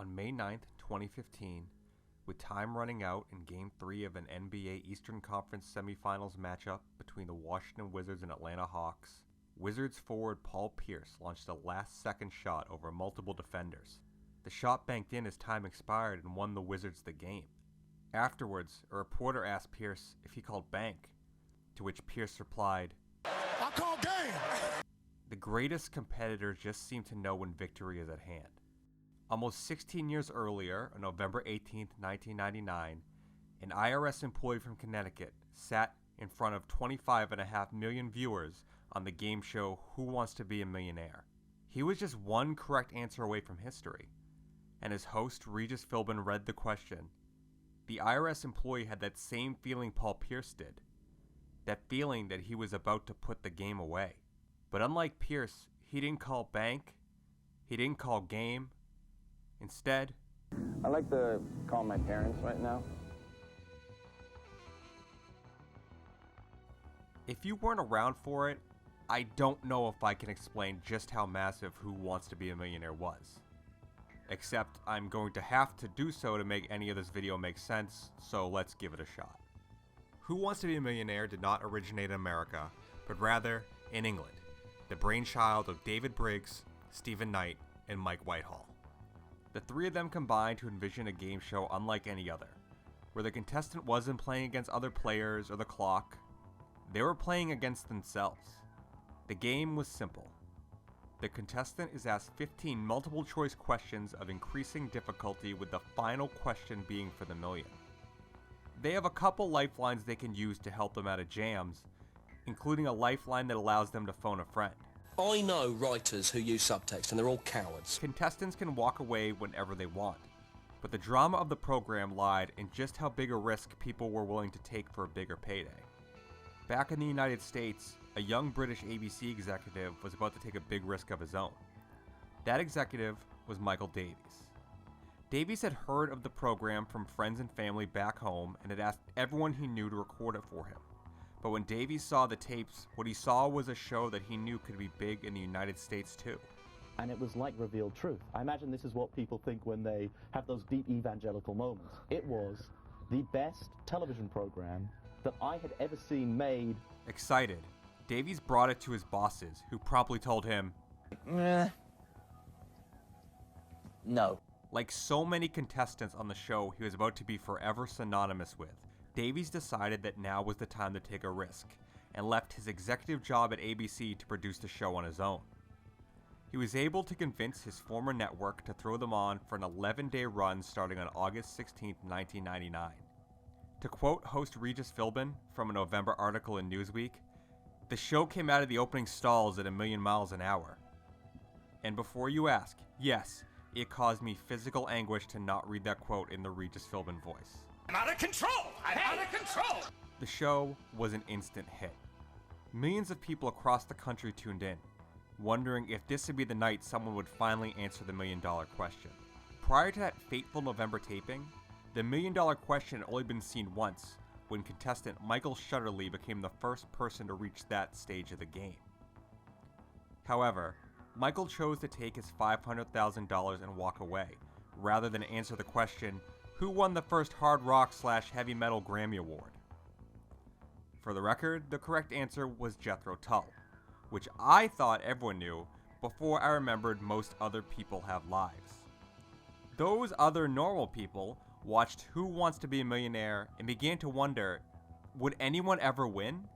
On May 9th, 2015, with time running out in Game 3 of an NBA Eastern Conference semifinals matchup between the Washington Wizards and Atlanta Hawks, Wizards forward Paul Pierce launched a last-second shot over multiple defenders. The shot banked in as time expired and won the Wizards the game. Afterwards, a reporter asked Pierce if he called bank, to which Pierce replied, "I call game!" The greatest competitors just seem to know when victory is at hand. Almost 16 years earlier, on November 18, 1999, an IRS employee from Connecticut sat in front of 25.5 million viewers on the game show Who Wants to Be a Millionaire. He was just one correct answer away from history, and his host, Regis Philbin, read the question. The IRS employee had that same feeling Paul Pierce did, that feeling that he was about to put the game away. But unlike Pierce, he didn't call bank, he didn't call game. Instead, I'd like to call my parents right now. If you weren't around for it, I don't know if I can explain just how massive Who Wants to Be a Millionaire was. Except I'm going to have to do so to make any of this video make sense, so let's give it a shot. Who Wants to Be a Millionaire did not originate in America, but rather in England, the brainchild of David Briggs, Stephen Knight, and Mike Whitehall. The three of them combined to envision a game show unlike any other, where the contestant wasn't playing against other players or the clock. They were playing against themselves. The game was simple. The contestant is asked 15 multiple-choice questions of increasing difficulty, with the final question being for the million. They have a couple lifelines they can use to help them out of jams, including a lifeline that allows them to phone a friend. I know writers who use subtext, and they're all cowards. Contestants can walk away whenever they want, but the drama of the program lied in just how big a risk people were willing to take for a bigger payday. Back in the United States, a young British ABC executive was about to take a big risk of his own. That executive was Michael Davies. Davies had heard of the program from friends and family back home and had asked everyone he knew to record it for him. But when Davies saw the tapes, what he saw was a show that he knew could be big in the United States too. And it was like revealed truth. I imagine this is what people think when they have those deep evangelical moments. It was the best television program that I had ever seen made. Excited, Davies brought it to his bosses, who promptly told him, No. Like so many contestants on the show he was about to be forever synonymous with, Davies decided that now was the time to take a risk, and left his executive job at ABC to produce the show on his own. He was able to convince his former network to throw them on for an 11-day run starting on August 16, 1999. To quote host Regis Philbin from a November article in Newsweek, "The show came out of the opening stalls at 1,000,000 miles an hour. And before you ask, yes, it caused me physical anguish to not read that quote in the Regis Philbin voice. I'm out of control! I'm out of control! The show was an instant hit. Millions of people across the country tuned in, wondering if this would be the night someone would finally answer the million-dollar question. Prior to that fateful November taping, the million-dollar question had only been seen once, when contestant Michael Shutterly became the first person to reach that stage of the game. However, Michael chose to take his $500,000 and walk away, rather than answer the question, who won the first hard rock / heavy metal Grammy Award? For the record, the correct answer was Jethro Tull, which I thought everyone knew before I remembered most other people have lives. Those other normal people watched Who Wants to Be a Millionaire and began to wonder, would anyone ever win?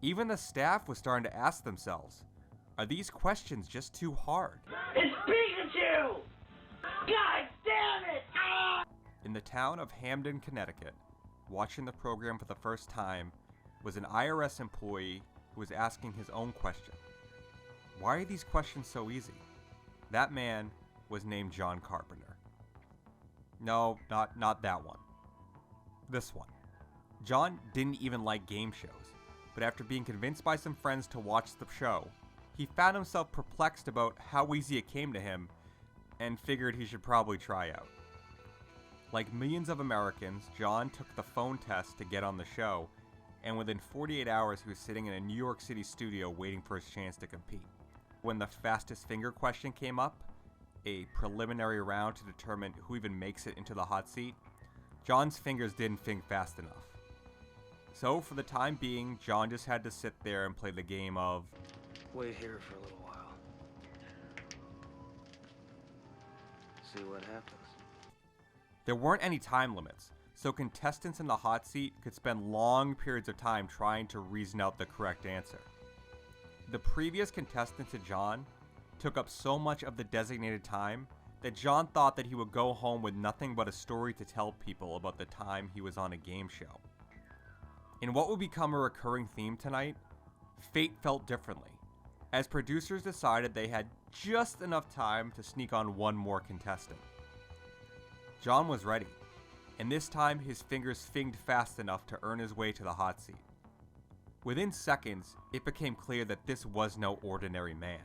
Even the staff was starting to ask themselves, are these questions just too hard? It's Pikachu! God damn it! Ah! In the town of Hamden, Connecticut, watching the program for the first time was an IRS employee who was asking his own question. Why are these questions so easy? That man was named John Carpenter. No, not that one. This one. John didn't even like game shows, but after being convinced by some friends to watch the show, he found himself perplexed about how easy it came to him and figured he should probably try out. Like millions of Americans, John took the phone test to get on the show, and within 48 hours he was sitting in a New York City studio waiting for his chance to compete. When the fastest finger question came up, a preliminary round to determine who even makes it into the hot seat, John's fingers didn't think fast enough. So for the time being, John just had to sit there and play the game of wait here for a little while. See what happens. There weren't any time limits, so contestants in the hot seat could spend long periods of time trying to reason out the correct answer. The previous contestant to John took up so much of the designated time that John thought that he would go home with nothing but a story to tell people about the time he was on a game show. In what would become a recurring theme tonight, fate felt differently, as producers decided they had just enough time to sneak on one more contestant. John was ready, and this time his fingers finged fast enough to earn his way to the hot seat. Within seconds, it became clear that this was no ordinary man,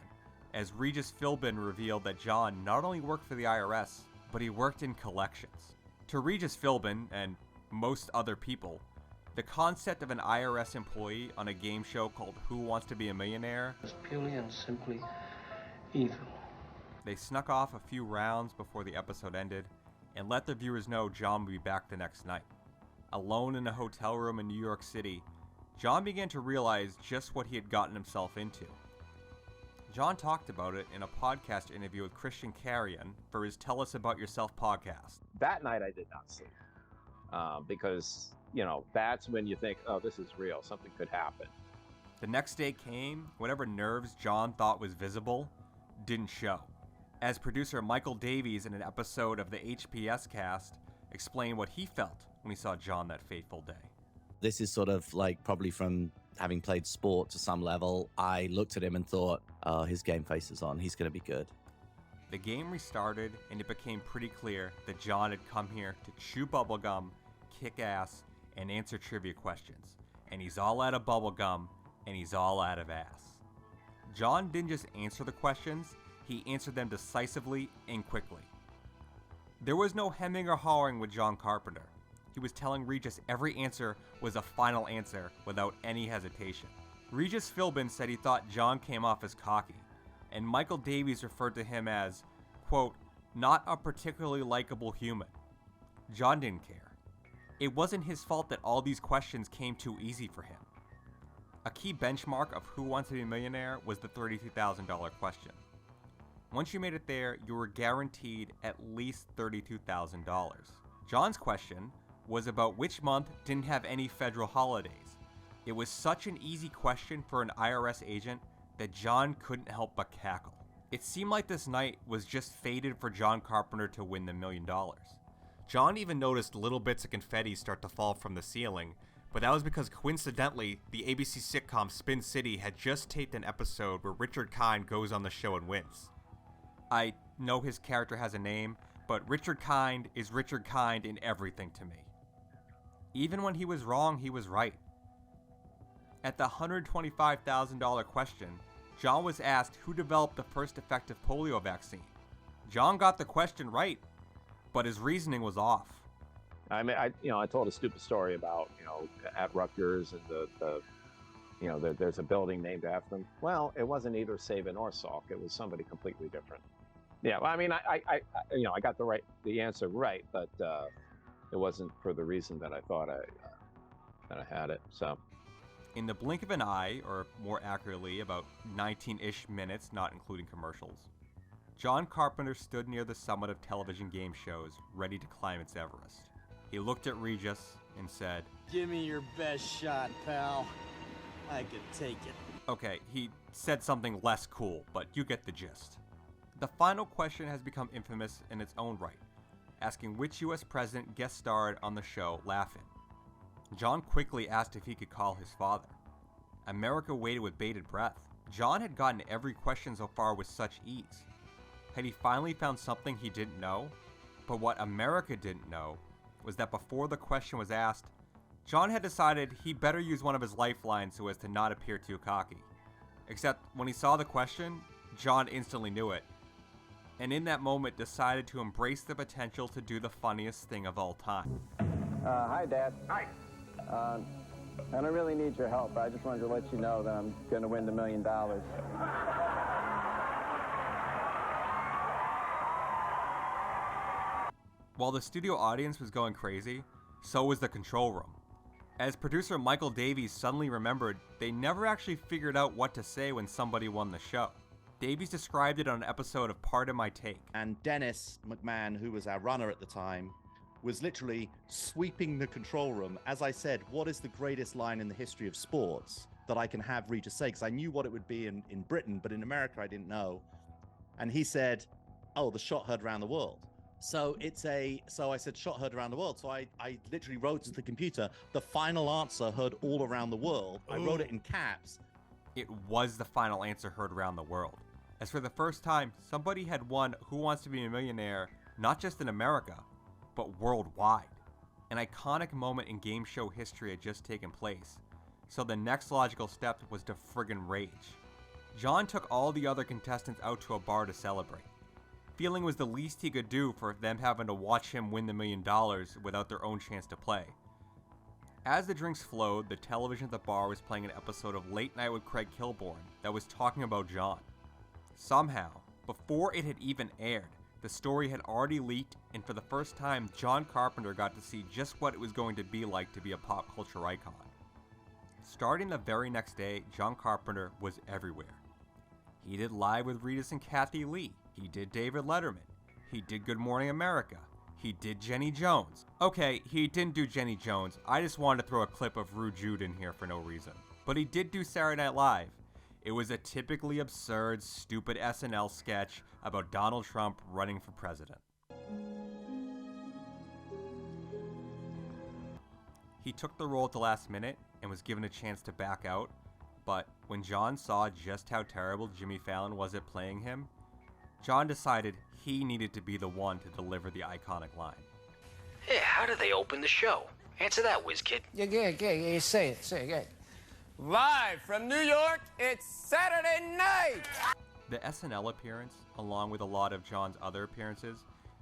as Regis Philbin revealed that John not only worked for the IRS, but he worked in collections. To Regis Philbin, and most other people, the concept of an IRS employee on a game show called Who Wants to Be a Millionaire It's purely and simply evil. They snuck off a few rounds before the episode ended, and let the viewers know John would be back the next night. Alone in a hotel room in New York City, John began to realize just what he had gotten himself into. John talked about it in a podcast interview with Christian Carrion for his Tell Us About Yourself podcast. That night I did not sleep because, that's when you think, oh, this is real. Something could happen. The next day came, whatever nerves John thought was visible didn't show. As producer Michael Davies in an episode of the HPS cast explained what he felt when he saw John that fateful day. This is sort of like probably from having played sport to some level. I looked at him and thought, oh, his game face is on. He's going to be good. The game restarted, and it became pretty clear that John had come here to chew bubblegum, kick ass, and answer trivia questions. And he's all out of bubblegum, and he's all out of ass. John didn't just answer the questions, he answered them decisively and quickly. There was no hemming or hawing with John Carpenter. He was telling Regis every answer was a final answer without any hesitation. Regis Philbin said he thought John came off as cocky, and Michael Davies referred to him as, quote, not a particularly likable human. John didn't care. It wasn't his fault that all these questions came too easy for him. A key benchmark of Who Wants to Be a Millionaire was the $32,000 question. Once you made it there, you were guaranteed at least $32,000. John's question was about which month didn't have any federal holidays. It was such an easy question for an IRS agent that John couldn't help but cackle. It seemed like this night was just fated for John Carpenter to win the $1 million. John even noticed little bits of confetti start to fall from the ceiling, but that was because coincidentally, the ABC sitcom Spin City had just taped an episode where Richard Kind goes on the show and wins. I know his character has a name, but Richard Kind is Richard Kind in everything to me. Even when he was wrong, he was right. At the $125,000 question, John was asked who developed the first effective polio vaccine. John got the question right, but his reasoning was off. I mean, I told a stupid story about, at Rutgers and there's a building named after him. Well, it wasn't either Saban or Salk. It was somebody completely different. Yeah, well, I mean, I got the answer right, but it wasn't for the reason that I thought I had it. So, in the blink of an eye, or more accurately, about 19-ish minutes, not including commercials, John Carpenter stood near the summit of television game shows, ready to climb its Everest. He looked at Regis and said, "Give me your best shot, pal. I could take it." Okay, he said something less cool, but you get the gist. The final question has become infamous in its own right, asking which US president guest starred on the show Laugh-In. John quickly asked if he could call his father. America waited with bated breath. John had gotten every question so far with such ease. Had he finally found something he didn't know? But what America didn't know was that before the question was asked, John had decided he better use one of his lifelines so as to not appear too cocky. Except when he saw the question, John instantly knew it, and in that moment decided to embrace the potential to do the funniest thing of all time. Hi, Dad. Hi. I don't really need your help. I just wanted to let you know that I'm going to win the $1 million. While the studio audience was going crazy, so was the control room. As producer Michael Davies suddenly remembered, they never actually figured out what to say when somebody won the show. Davies described it on an episode of Pardon My Take. And Dennis McMahon, who was our runner at the time, was literally sweeping the control room. As I said, what is the greatest line in the history of sports that I can have Regis say? Because I knew what it would be in Britain, but in America I didn't know. And he said, oh, the shot heard around the world. So I said, shot heard around the world. So I literally wrote to the computer, the final answer heard all around the world. I wrote it in caps. It was the final answer heard around the world. As for the first time, somebody had won Who Wants to Be a Millionaire, not just in America, but worldwide. An iconic moment in game show history had just taken place, so the next logical step was to friggin' rage. John took all the other contestants out to a bar to celebrate. Feeling was the least he could do for them having to watch him win the $1 million without their own chance to play. As the drinks flowed, the television at the bar was playing an episode of Late Night with Craig Kilborn that was talking about John. Somehow, before it had even aired, the story had already leaked, and for the first time, John Carpenter got to see just what it was going to be like to be a pop culture icon. Starting the very next day, John Carpenter was everywhere. He did Live with Regis and Kathy Lee. He did David Letterman. He did Good Morning America. He did Jenny Jones. Okay, he didn't do Jenny Jones. I just wanted to throw a clip of Rue Jude in here for no reason. But he did do Saturday Night Live. It was a typically absurd, stupid SNL sketch about Donald Trump running for president. He took the role at the last minute and was given a chance to back out, but when John saw just how terrible Jimmy Fallon was at playing him, John decided he needed to be the one to deliver the iconic line. Hey, how do they open the show? Answer that, whiz kid. Yeah, say it. Live from New York, it's Saturday night! The SNL appearance, along with a lot of John's other appearances,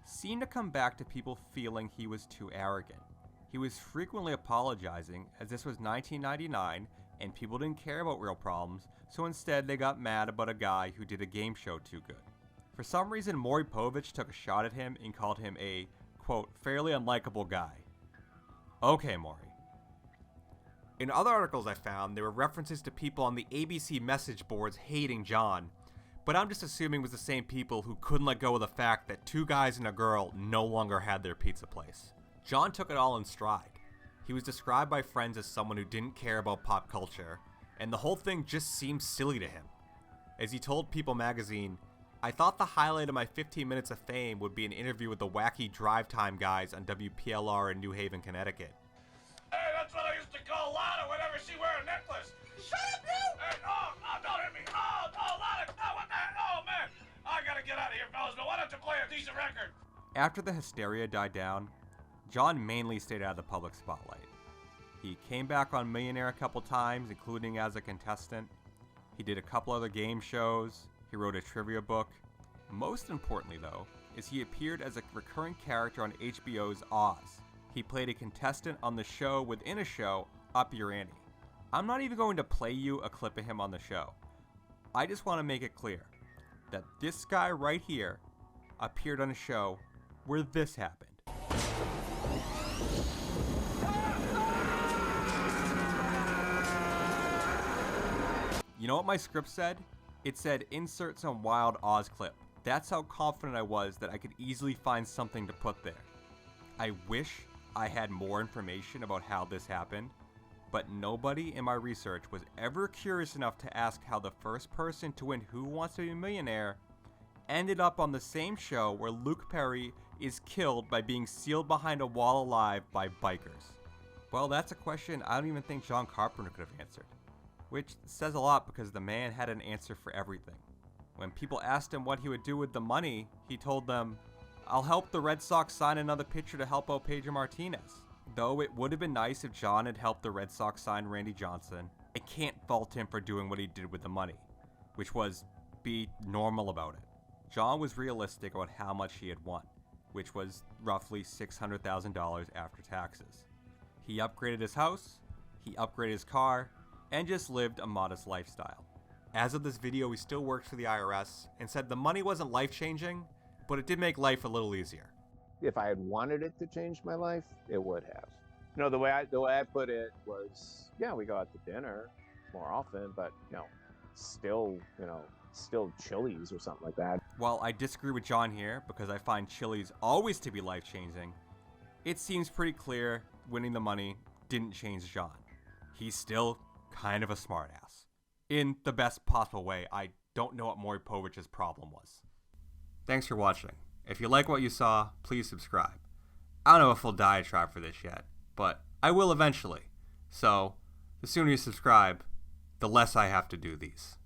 seemed to come back to people feeling he was too arrogant. He was frequently apologizing, as this was 1999 and people didn't care about real problems, so instead they got mad about a guy who did a game show too good. For some reason, Maury Povich took a shot at him and called him a, quote, fairly unlikable guy. Okay, Maury. In other articles I found, there were references to people on the ABC message boards hating John, but I'm just assuming it was the same people who couldn't let go of the fact that two guys and a girl no longer had their pizza place. John took it all in stride. He was described by friends as someone who didn't care about pop culture, and the whole thing just seemed silly to him. As he told People magazine, I thought the highlight of my 15 minutes of fame would be an interview with the wacky drive time guys on WPLR in New Haven, Connecticut. Hey, that's what I used to call Lana whenever she wear a necklace. Shut up, you! Hey, oh, don't hit me. Oh, Lana, oh, what the heck? Oh, man. I gotta get out of here, fellas, but why don't you play a decent record? After the hysteria died down, John mainly stayed out of the public spotlight. He came back on Millionaire a couple times, including as a contestant. He did a couple other game shows. He wrote a trivia book. Most importantly, though, is he appeared as a recurring character on HBO's Oz. He played a contestant on the show within a show, Up Your Ante. I'm not even going to play you a clip of him on the show. I just want to make it clear that this guy right here appeared on a show where this happened. You know what my script said? It said, insert some wild Oz clip. That's how confident I was that I could easily find something to put there. I wish I had more information about how this happened, but nobody in my research was ever curious enough to ask how the first person to win Who Wants to Be a Millionaire ended up on the same show where Luke Perry is killed by being sealed behind a wall alive by bikers. Well, that's a question I don't even think John Carpenter could have answered. Which says a lot because the man had an answer for everything. When people asked him what he would do with the money, he told them, I'll help the Red Sox sign another pitcher to help out Pedro Martinez. Though it would have been nice if John had helped the Red Sox sign Randy Johnson, I can't fault him for doing what he did with the money, which was be normal about it. John was realistic about how much he had won, which was roughly $600,000 after taxes. He upgraded his house, he upgraded his car, and just lived a modest lifestyle. As of this video, he still works for the IRS and said the money wasn't life-changing, but it did make life a little easier. if I had wanted it to change my life, it would have. You know, the way I put it was, yeah, we go out to dinner more often, but still Chili's or something like that. While I disagree with John here because I find Chili's always to be life-changing, it seems pretty clear winning the money didn't change John. He's still kind of a smartass. In the best possible way. I don't know what Maury Povich's problem was. Thanks for watching. If you like what you saw, please subscribe. I don't know a full diatribe for this yet, but I will eventually. So, the sooner you subscribe, the less I have to do these.